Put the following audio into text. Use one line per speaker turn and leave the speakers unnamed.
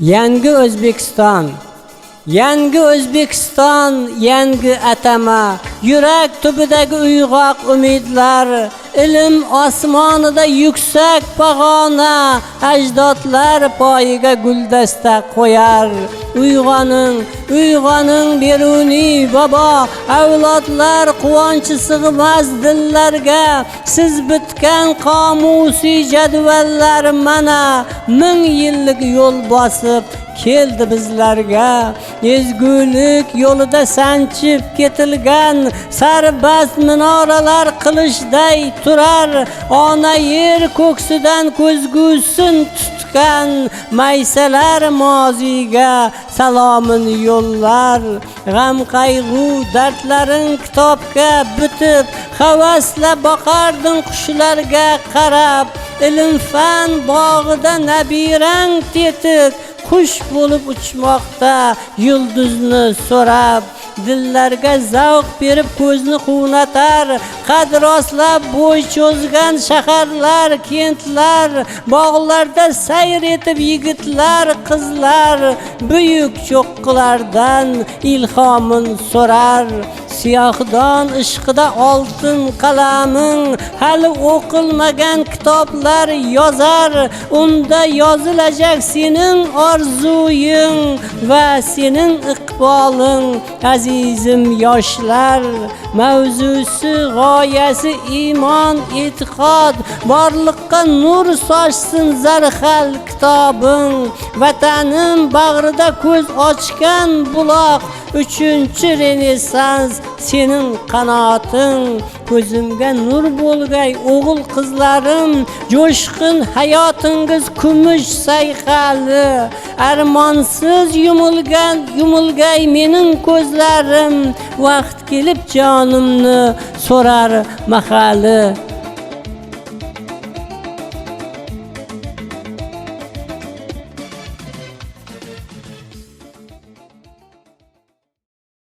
Yangi O'zbekiston, yangi atama, yurak tubidagi uyg'oq umidlar, ilm osmonida yuksak pog'ona, ajdodlar poyiga guldasta qo'yar. Uyg'oning beruniy babo, avlodlar quvonchi sig'mas dillarga, siz bitgan qomusiy jadvallar mana 1000 yillik yo'l bosib keldi bizlarga. Ezgulik yo'lida sanchib ketilgan sarbast minoralar qilishday turar, ona yer ko'ksidan ko'zgusin tutgan maysalar moziga salomin yo'llar. G'am qayg'u dardlaring kitobga bitib, havasla boqarding qushlarga qarab. Ilm fan bog'ida nabirang tetik, qush bo'lib uchmoqda yulduzni so'rab. Dillarga zavq berib ko'zni quvnatar, qad rostlab bo'y cho'zgan shaharlar, kentlar, bog'larda sayr etib yigitlar, qizlar buyuk cho'qqilardan ilhomin so'rar. Siyohdon ishqida oltin qalaming hali o'qilmagan kitoblar yozar, unda yozilajak sening orzuying va sening iqboling. Azizim yoshlar, mavzusi g'oyasi iymon, e'tiqod, borliqqa nur sochsin zarhal kitobing. Vatanim bag'rida ko'z ochgan buloq, 3-renessans sening qanoting. Ko'zimga nur bo'lgay o'g'il qizlarim, jo'shqin hayotingiz kumush sayqali. Armonsiz yumilgay mening ko'zlarim, vaqt kelib jonimni so'rar mahali.